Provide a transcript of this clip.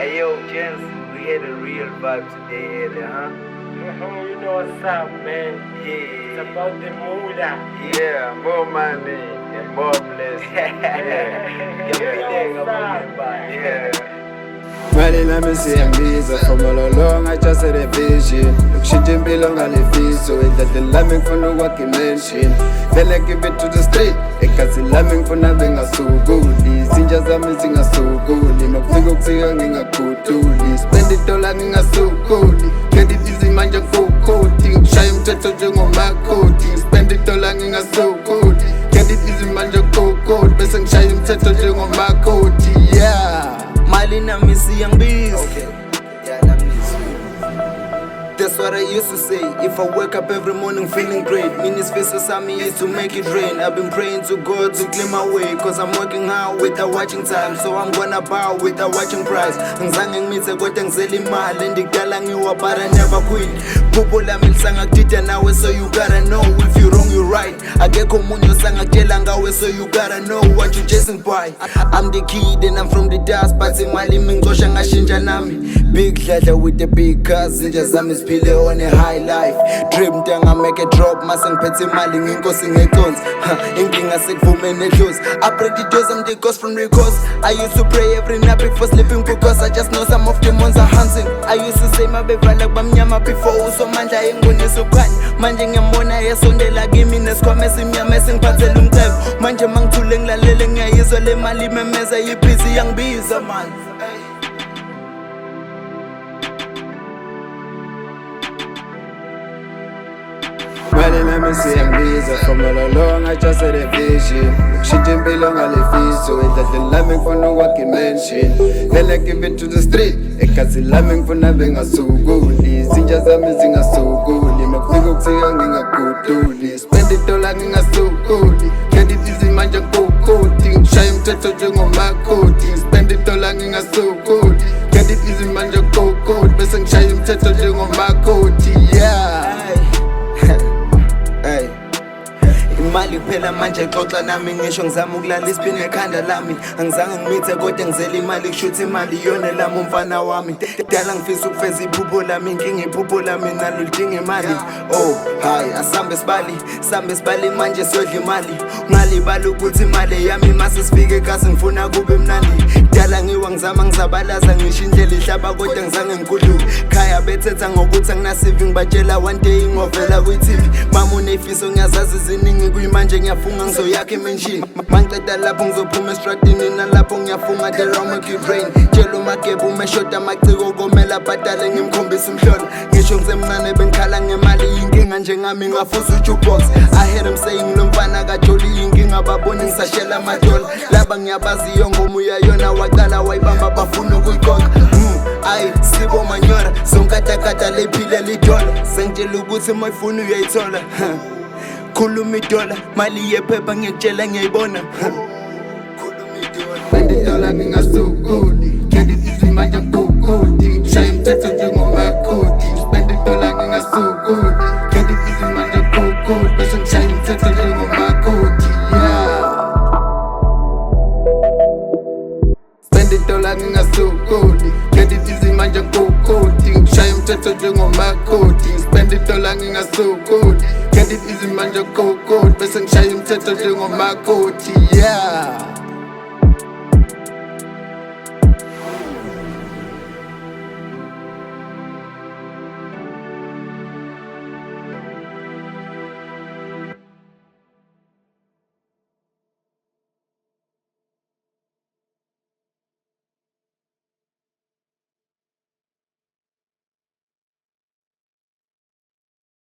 Hey yo, James, we had a real vibe today, huh? You know what's up, man. Yeah. It's about the moolah. Yeah, more money and more blessings. Yeah. Yeah. Mali nami siyangibiza from all along I just had a vision Ukushintsha impilo ngalefiso Idladla lami ngifuna ukwakha imansion Vele give it to the street Egazi lami ngifuna bengasukuli Izinja zami zingasukuli Makufika ngingakhuthuli Spend idola ngingasukuli Get it easy manje kukuthi Ngishaya umthetho njengomakoti Spend idola ngingasukuli Get it easy manje kukuthi Bese ngishaya umthetho njengomakoti Yeah Mali nami siyangibiza. That's what I used to say. If I wake up every morning feeling great, means face sami is to make it rain. I've been praying to God to clear my way, cause I'm working hard without watching time. So I'm gonna bow without watching price. Ngizange ngimithe kodwa ngizela imali ndikudala ngiwa but I never quit. Phupho lami lisangakudida nawe, so you gotta know if you wrong you right. Akekho umunye osangakutshela ngawe, so you gotta know what you chasing by. I'm the kid and I'm from the dust, but imali mingixosha ngashintsha nami. Big dladla with the big cars, zinja zami Pile on a high life. Dream I make a drop, masang peti mali nginkosi ngeconsi. Inkinga sekuvume neclose. I pray the doors and the ghost from recourse. I used to pray every night before sleeping because I just know some of demons are hunting. I used to say mabevala bamnyama before usomandla engibonisa ukhanya. Manje ngiyambona yesondela kimi nesikhwama esimnyama esingiphathele umcebo. Manje mangithule ngilalele ngiyayizwa le mali memeza yibhizi yangibiza man. Mali nami siyangibiza from all along I just had a vision Ukushintsha impilo ngalefiso Idladla lami ngifuna ukwakha imansion Vele give it to the street Egazi lami ngifuna bengasukuli Izinja zami zingasukuli Makufika ngingakhuthuli Spend idola ngingasukuli Get it easy manje kukuthi Ngishaya umthetho njengomakoti Spend idola ngingasukuli Get it easy manje kukuthi Bese ngishaya umthetho njengomakoti Yeah Imali kuphela manje xoxa nami ngisho ngizama ukulala isipini ekhanda lami angizange ngimithe kodwa ngizela imali kushuthi imali iyona lami umfana wami dala ngifisa ukufeza iphupho lami inkinga iphupho lami nalo lidinga imali oh hayi asambe sibali manje siyodla imali ungalibali ukuthi imali yami mase sifike kasi ngifuna kube mnandi dala ngiwa ngizama ngizabalaza ngisho indlela ihlaba kodwa ngizange ngikhuluke khaya bethetha ngokuthi anginasiving batshela one day ngovela kwi-TV mama unefiso ngiyazazi ziningi kuyimanje ngiyafunga ngizoyakha imenshini mangiqeda lapho ngizophuma estradini nalapho ngiyafunga the wrong make it rain tshela umagebhe umeshoda amaciko komela abhadale ngimkhombisa umhlolo ngisho ngisemncane bengikhala ngemali yinkinga njengami ngafuza ujukebox I heard him saying lo mfana kajoli yinkinga baboni ngisashela amadola laba ngiyabaziyo ngoma uyayona waqala wayibamba bafuna ukuyikhokha ayi sibo manyora sonkatakata lephile lidola sengitshela ukuthi mayifuna uyayithola khuluma idola mali yephepha ngiyakutshela ngiyayibona Spend idola ngingasukuli Get it easy manje kukuthi Ngishaya umthetho njengomakoti Spend idola ngingasukuli Get it easy manje kukuthi Bese ngishaya umthetho njengomakoti Yeah Spend idola ngingasukuli Get it easy manje kukuthi Ngishaya umthetho njengomakoti Spend idola ngingasukuli Get it easy manje kukuthi Bese ngishaya umthetho njengomakoti Yeah